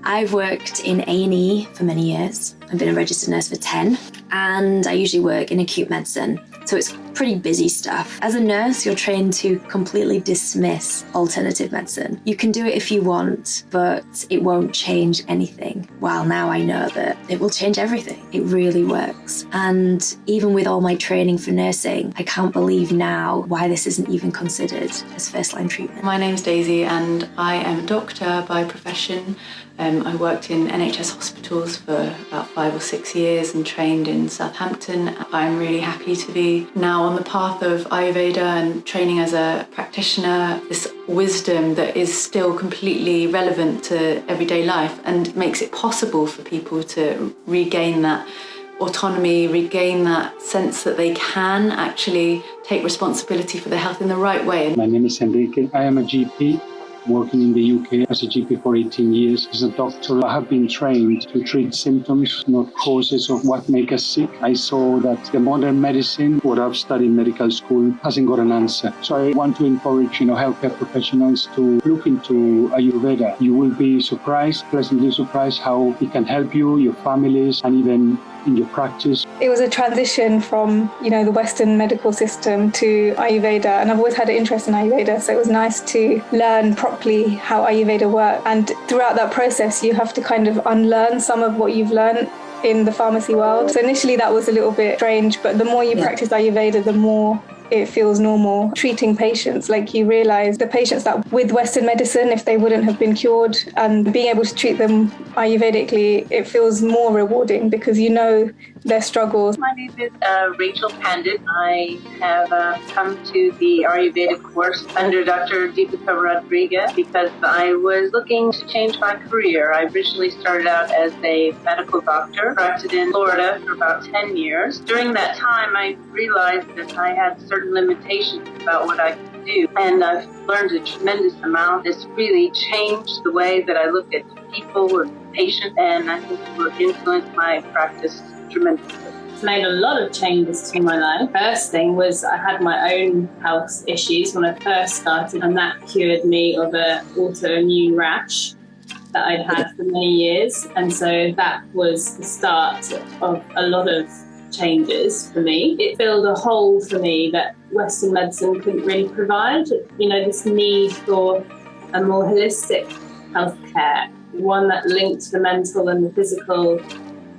I've worked in A&E for many years. I've been a registered nurse for 10, and I usually work in acute medicine. So it's pretty busy stuff. As a nurse, you're trained to completely dismiss alternative medicine. You can do it if you want, but it won't change anything. Well, now I know that it will change everything. It really works. And even with all my training for nursing, I can't believe now why this isn't even considered as first-line treatment. My name's Daisy and I am a doctor by profession. I worked in NHS hospitals for about 5 or 6 years and trained in Southampton. I'm really happy to be now on the path of Ayurveda and training as a practitioner, this wisdom that is still completely relevant to everyday life and makes it possible for people to regain that autonomy, regain that sense that they can actually take responsibility for their health in the right way. My name is Enrique. I am a GP. Working in the UK as a GP for 18 years. As a doctor, I have been trained to treat symptoms, not causes of what make us sick. I saw that the modern medicine, what I've studied in medical school, hasn't got an answer. So I want to encourage, healthcare professionals to look into Ayurveda. You will be surprised, pleasantly surprised how it can help you, your families, and even in your practice. It was a transition from, the Western medical system to Ayurveda, and I've always had an interest in Ayurveda, so it was nice to learn properly how Ayurveda works. And throughout that process, you have to kind of unlearn some of what you've learned in the pharmacy world. So initially that was a little bit strange, but the more you practice Ayurveda, the more it feels normal treating patients. Like you realize the patients that with Western medicine, if they wouldn't have been cured, and being able to treat them Ayurvedically, it feels more rewarding because you know their struggles. My name is Rachel Pandit. I have come to the Ayurveda course under Dr. Deepika Rodriguez because I was looking to change my career. I originally started out as a medical doctor, practiced in Florida for about 10 years. During that time, I realized that I had certain limitations about what I could do, and I've learned a tremendous amount. This really changed the way that I look at people and patients, and I think it will influence my practice tremendously. It's made a lot of changes to my life. First thing was I had my own health issues when I first started, and that cured me of an autoimmune rash that I'd had for many years. And so that was the start of a lot of changes for me. It filled a hole for me that Western medicine couldn't really provide. This need for a more holistic healthcare, one that linked the mental and the physical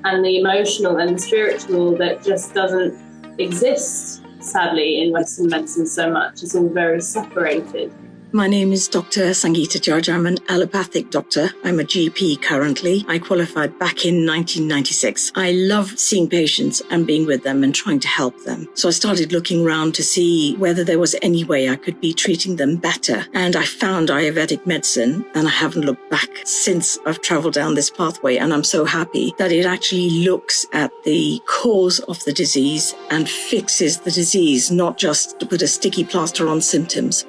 and the emotional and the spiritual that just doesn't exist, sadly, in Western medicine so much. It's all very separated. My name is Dr. Sangeeta George. I'm an allopathic doctor. I'm a GP currently. I qualified back in 1996. I love seeing patients and being with them and trying to help them. So I started looking around to see whether there was any way I could be treating them better. And I found Ayurvedic medicine, and I haven't looked back since I've traveled down this pathway. And I'm so happy that it actually looks at the cause of the disease and fixes the disease, not just to put a sticky plaster on symptoms.